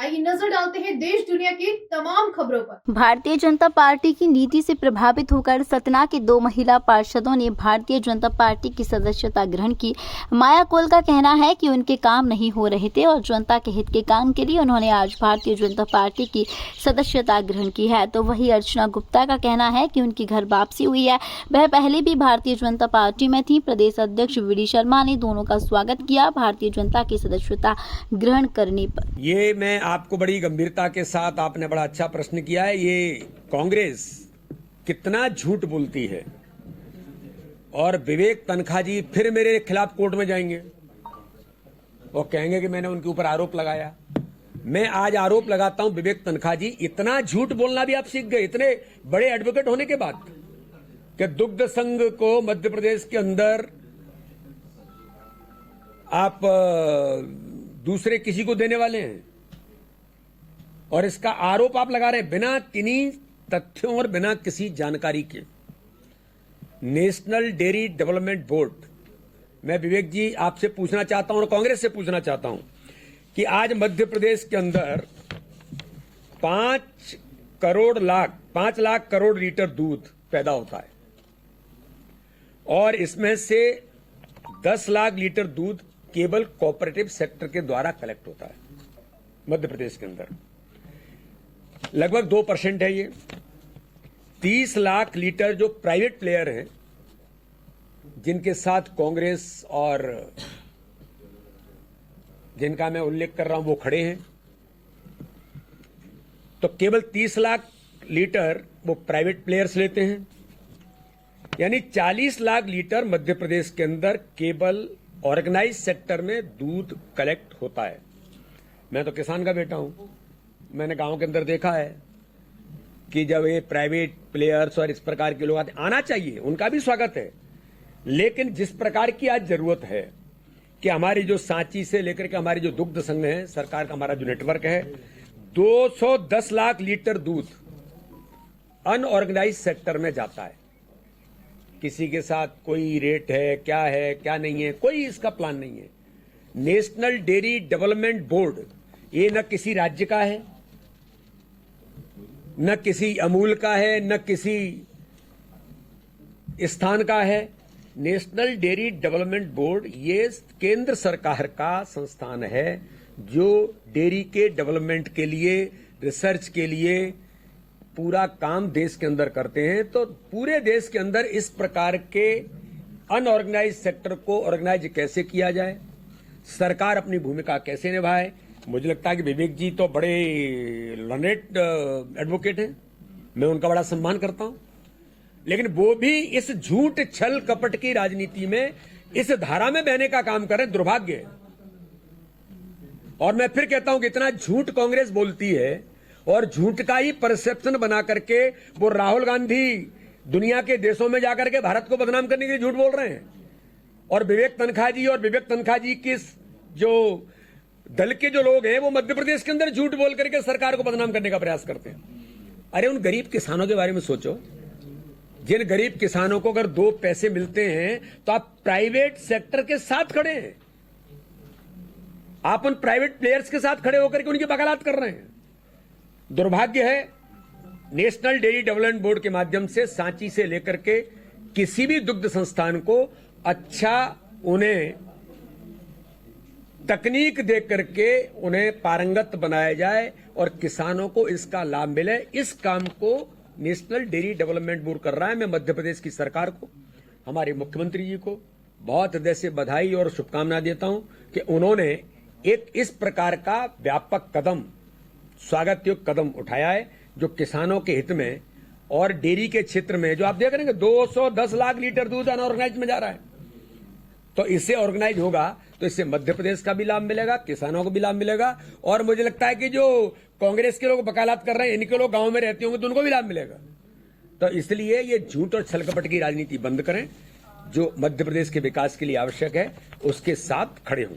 आइए नजर डालते हैं देश दुनिया की तमाम खबरों पर। भारतीय जनता पार्टी की नीति से प्रभावित होकर सतना के 2 महिला पार्षदों ने भारतीय जनता पार्टी की सदस्यता ग्रहण की। माया कोल का कहना है कि उनके काम नहीं हो रहे थे और जनता के हित के काम के लिए उन्होंने आज भारतीय जनता पार्टी की सदस्यता ग्रहण की है। तो वही अर्चना गुप्ता का कहना है कि उनकी घर वापसी हुई है। वह पहले भी भारतीय जनता पार्टी में थी। प्रदेश अध्यक्ष वी.डी. शर्मा ने दोनों का स्वागत किया भारतीय जनता की सदस्यता ग्रहण करने पर। ये मैं आपको बड़ी गंभीरता के साथ, आपने बड़ा अच्छा प्रश्न किया है। ये कांग्रेस कितना झूठ बोलती है और विवेक तनखा जी फिर मेरे खिलाफ कोर्ट में जाएंगे और कहेंगे कि मैंने उनके ऊपर आरोप लगाया। मैं आज आरोप लगाता हूं, विवेक तनखा जी इतना झूठ बोलना भी आप सीख गए इतने बड़े एडवोकेट होने के बाद कि दुग्ध संघ को मध्य प्रदेश के अंदर आप दूसरे किसी को देने वाले हैं और इसका आरोप आप लगा रहे हैं बिना किन्हीं तथ्यों और बिना किसी जानकारी के। नेशनल डेयरी डेवलपमेंट बोर्ड, मैं विवेक जी आपसे पूछना चाहता हूं और कांग्रेस से पूछना चाहता हूं कि आज मध्य प्रदेश के अंदर 5 लाख करोड़ लीटर दूध पैदा होता है और इसमें से 10 लाख लीटर दूध केवल कोऑपरेटिव सेक्टर के द्वारा कलेक्ट होता है। मध्य प्रदेश के अंदर लगभग 2% है। ये 30 लाख लीटर जो प्राइवेट प्लेयर हैं जिनके साथ कांग्रेस और जिनका मैं उल्लेख कर रहा हूं वो खड़े हैं, तो केवल 30 लाख लीटर वो प्राइवेट प्लेयर्स लेते हैं, यानी 40 लाख लीटर मध्य प्रदेश के अंदर केवल ऑर्गेनाइज सेक्टर में दूध कलेक्ट होता है। मैं तो किसान का बेटा हूं, मैंने गांव के अंदर देखा है कि जब ये प्राइवेट प्लेयर्स और इस प्रकार के लोग आते, आना चाहिए, उनका भी स्वागत है, लेकिन जिस प्रकार की आज जरूरत है कि हमारी जो सांची से लेकर के हमारी जो दुग्ध संघ है, सरकार का हमारा जो नेटवर्क है, 210 लाख लीटर दूध अनऑर्गेनाइज सेक्टर में जाता है। किसी के साथ कोई रेट है क्या नहीं है, कोई इसका प्लान नहीं है। नेशनल डेयरी डेवलपमेंट बोर्ड ये न किसी राज्य का है, न किसी अमूल का है, न किसी स्थान का है। नेशनल डेयरी डेवलपमेंट बोर्ड ये केंद्र सरकार का संस्थान है जो डेयरी के डेवलपमेंट के लिए, रिसर्च के लिए पूरा काम देश के अंदर करते हैं। तो पूरे देश के अंदर इस प्रकार के अनऑर्गेनाइज सेक्टर को ऑर्गेनाइज कैसे किया जाए, सरकार अपनी भूमिका कैसे निभाए। मुझे लगता है कि विवेक जी तो बड़े लर्नेड एडवोकेट हैं, मैं उनका बड़ा सम्मान करता हूं, लेकिन वो भी इस झूठ छल कपट की राजनीति में इस धारा में बहने का काम कर रहे हैं। दुर्भाग्य है। और मैं फिर कहता हूं कि इतना झूठ कांग्रेस बोलती है और झूठ का ही परसेप्शन बना करके वो राहुल गांधी दुनिया के देशों में जाकर के भारत को बदनाम करने के लिए झूठ बोल रहे हैं और विवेक तनखा जी के जो दल के जो लोग हैं वो मध्य प्रदेश के अंदर झूठ बोल करके सरकार को बदनाम करने का प्रयास करते हैं। अरे उन गरीब किसानों के बारे में सोचो, जिन गरीब किसानों को अगर 2 पैसे मिलते हैं तो आप प्राइवेट सेक्टर के साथ खड़े हैं, आप उन प्राइवेट प्लेयर्स के साथ खड़े होकर के उनकी वकालत कर रहे हैं। दुर्भाग्य है, नेशनल डेयरी डेवलपमेंट बोर्ड के माध्यम से सांची से लेकर के किसी भी दुग्ध संस्थान को अच्छा उन्हें तकनीक दे करके उन्हें पारंगत बनाया जाए और किसानों को इसका लाभ मिले। इस काम को नेशनल डेयरी डेवलपमेंट बोर्ड कर रहा है। मैं मध्य प्रदेश की सरकार को, हमारे मुख्यमंत्री जी को बहुत हृदय से बधाई और शुभकामनाएं देता हूं कि उन्होंने एक इस प्रकार का व्यापक कदम, स्वागत योग्य कदम उठाया है जो किसानों के हित में और डेयरी के क्षेत्र में जो आप देख रहे हैं 210 लाख लीटर दूध अनऑर्गेनाइज में जा रहा है, तो इससे ऑर्गेनाइज होगा तो इससे मध्य प्रदेश का भी लाभ मिलेगा, किसानों को भी लाभ मिलेगा और मुझे लगता है कि जो कांग्रेस के लोग वकालत कर रहे हैं इनके लोग गांव में रहते होंगे तो उनको भी लाभ मिलेगा। तो इसलिए ये झूठ और छलकपट की राजनीति बंद करें, जो मध्य प्रदेश के विकास के लिए आवश्यक है उसके साथ खड़े हों।